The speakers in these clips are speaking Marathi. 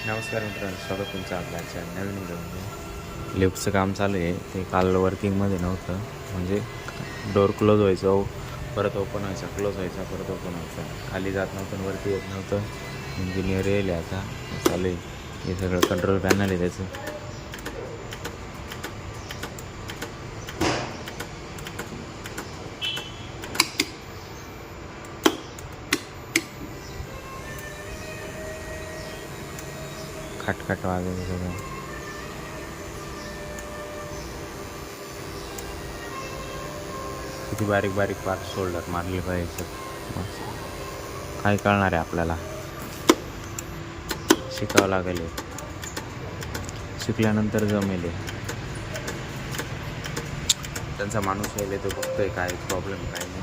नमस्कार मित्रांनो, स्वागत तुमचं आपल्या नवीन व्हिडिओमध्ये. लिफ्टचं काम चालू आहे. ते काल वर्किंगमध्ये नव्हतं, म्हणजे डोअर क्लोज व्हायचं, परत ओपन व्हायचा, क्लोज व्हायचा, परत ओपन व्हायचा, खाली जात नव्हतं आणि वरती येत नव्हतं. इंजिनियर येईल आता चालू आहे. हे सगळं कंट्रोल पॅनल आहे त्याचं. खटखट वाजवलं सगळं. किती बारीक बारीक पार्ट शोल्डर मारले पाहिजे. काय कळणार आहे आपल्याला, शिकावं लागेल. शिकल्यानंतर जमेल. त्यांचा माणूस यायला तो बघतोय काय प्रॉब्लेम काय नाही.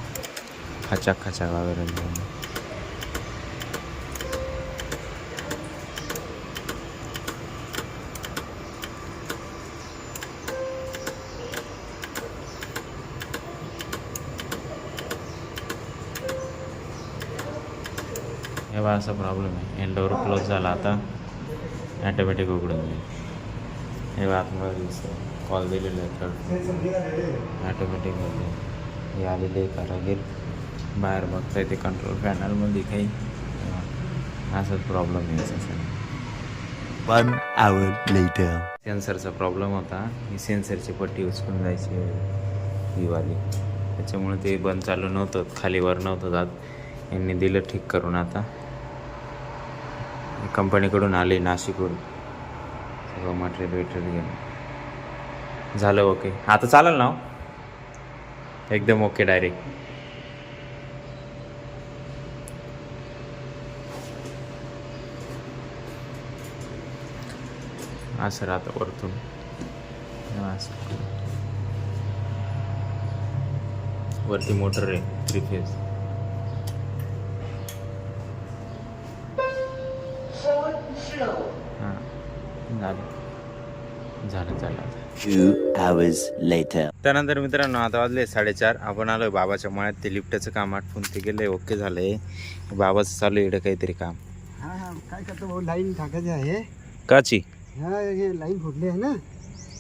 खचाक खचाक वगैरे हे बा असा प्रॉब्लेम आहे. एंडोवर क्लोज झाला, आता ॲटोमॅटिक उघडून जाईल. हे बा आतमध्ये कॉल दिलेलं आहे थर्ड ॲटोमॅटिक होते. हे आलेले कारागीर बाहेर बघताय ते कंट्रोल पॅनलमध्ये काही असाच प्रॉब्लेम आहे. 1 hour later. सेन्सरचा प्रॉब्लेम होता. ही सेन्सरची पट्टी उचलून जायची ही वाली, त्याच्यामुळे ते बंद चालू नव्हतं, खाली वर नव्हतं जात. यांनी दिलं ठीक करून. आता कंपनीकडून आले नाशिकहून सगळं मटेरियल वेटेरियल घेऊन झालं. ओके, आता चालेल ना एकदम ओके डायरेक्ट. असं राहतं वरतून. वरती मोटर आहे 3 फेज. हां झालं 2 hours later. त्यानंतर मित्रांनो, आता वाजले 4:30. आपण आलोय बाबाच्या मळ्यात. ते लिफ्टचं काम आटपून ते गेलंय, ओके झालंय. बाबाचं चालू आहे इकडे काहीतरी काम. हा काय करतो भाऊ, लाईन टाकायची आहे. काची हा हे लाईन फुटली आहे ना.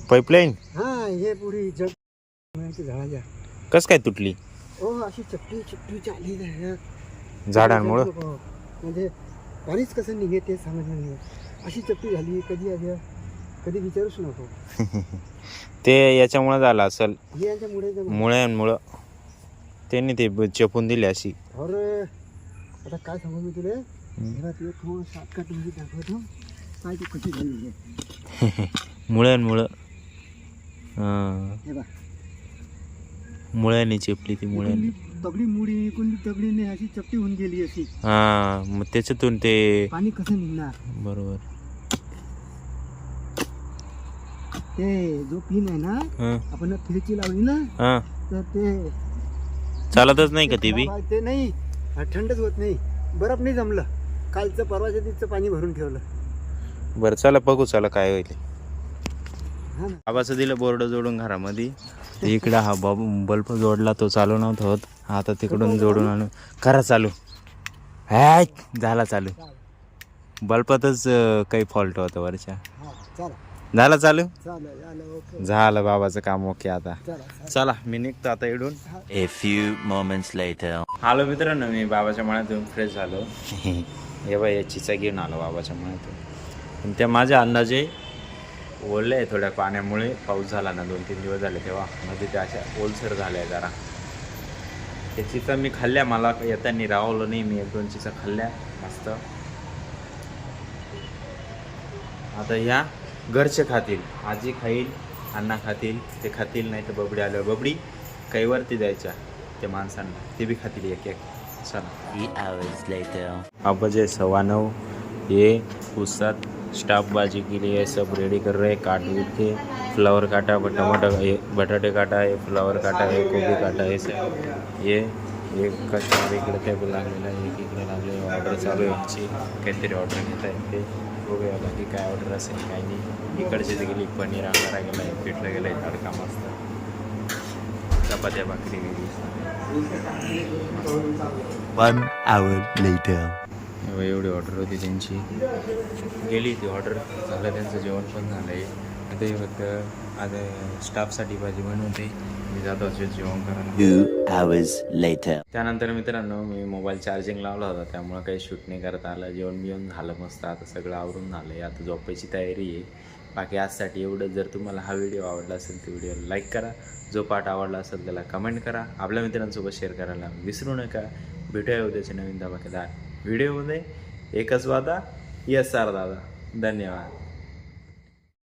पाईपलाईन हा हे पुरी झाडाच्या कस काय तुटली? हो अशी चपटी चालली आहे झाडांमुळं. म्हणजे पाणीच कसं निघे ते समजलं नाही. अशी चपटी झाली, कधी आली कधी विचारूच नको. ते याच्यामुळं झालं असेल, हे यांच्यामुळे मुळ्यांमुळं त्यांनी ते चपून दिली अशी. और आता काय सांगू मी तुला, तुला थोडं शॉर्टकट मध्ये दाखवतो काय तू कशी झाली आहे. मुळ्यांमुळं हे बघ, मुळ्याने चेपली ती मुळ्याने. दगडी मुडी कोणती दगडी नाही, अशी चपटी होऊन गेली अशी. हा मग त्याच्यातून ते पाणी कसं निघणार. बरोबर. ते जो पिन आहे ना, आपण फ्रीजची लावली ना, हा तर ते चालतच नाही का ती बी? ते नाही, थंडच होत नाही, बरफ नाही जमलं. कालचं परवाच्या दिवसचं पाणी भरून ठेवलं. बरं चला बघू, चला काय होईल. हा ना. बाबाचं दिलं बोर्ड जोडून घरामध्ये. इकडं हा बल्ब जोडला, तो चालू नव्हता होत. आता तिकडून जोडून आणून करा चालू. हाय झाला चालू. बल्बातच काही फॉल्ट होतं वरच्या. हा, चला झाला चालू. झालं ओके. झालं बाबाचं काम ओके. आता चला चला मी निघतो आता इकडून. A few moments later. आलो मित्रांनो, मी बाबाच्या मळ्यातून फ्रेश झालो. हे बाई या चिचा घेऊन आलो बाबाच्या मळ्यातून. पण त्या माझ्या अंदाजे ओढले आहे थोड्या पाण्यामुळे. पाऊस झाला ना 2-3 दिवस झाले, तेव्हा मध्ये त्या अशा ओलसर झाल्या जरा. त्या चिचा मी खाल्ल्या, मला येताना राहवलं नाही. मी 1-2 चिचा खाल्ल्या मस्त. आता ह्या घरचे खातील, आजी खाईल, अण्णा खातील, ते खातील. नाही तर बबडी आल्यावर बबडी काही वरती द्यायच्या त्या माणसांना, ते बी खातील एक एक. चला 3 hours later. अब बजे 9:15. ये उसत स्टाफ बाजी के लिए सब रेडी कर रहे हैं. काट उठ के फ्लावर काटा, टमाटर बटाटे काटा है, फ्लावर काटा है, कोबी काटा है. सब ये एक कस्टमर इकडे टेबल लागलेला आहे, एक इकडे लागले. ऑर्डर चालू आहे आमची, काहीतरी ऑर्डर घेता येते. बघूया बाकी काय ऑर्डर असेल काय नाही. इकडची गेली पनीर आणारा गेला आहे, पिठलं गेलं आहे, तडका मस्त, चपात्या भाकरी वेगळी. 1 hour later. एवढी ऑर्डर होती त्यांची, गेली ती ऑर्डर, झालं त्यांचं जेवण पण झालं आहे. आता हे फक्त आता स्टाफसाठी भाजी बनवते, मी जातो जेवण करायला. 2 hours later. त्यानंतर मित्रांनो मी मोबाईल चार्जिंग लावला होता, त्यामुळं काही शूट नाही करता आलं. जेवण बिवण झालं मस्त, आता सगळं आवरून झालं आहे, आता झोपायची तयारी आहे. बाकी आजसाठी एवढं. जर तुम्हाला हा व्हिडिओ आवडला असेल तर व्हिडिओला लाईक करा, जो पार्ट आवडला असेल त्याला कमेंट करा, आपल्या मित्रांसोबत शेअर करायला विसरू नका. भेटूया उद्याच्या नवीन धमाकेदार व्हिडिओमध्ये. एकच वादा, यस सर दादा. धन्यवाद.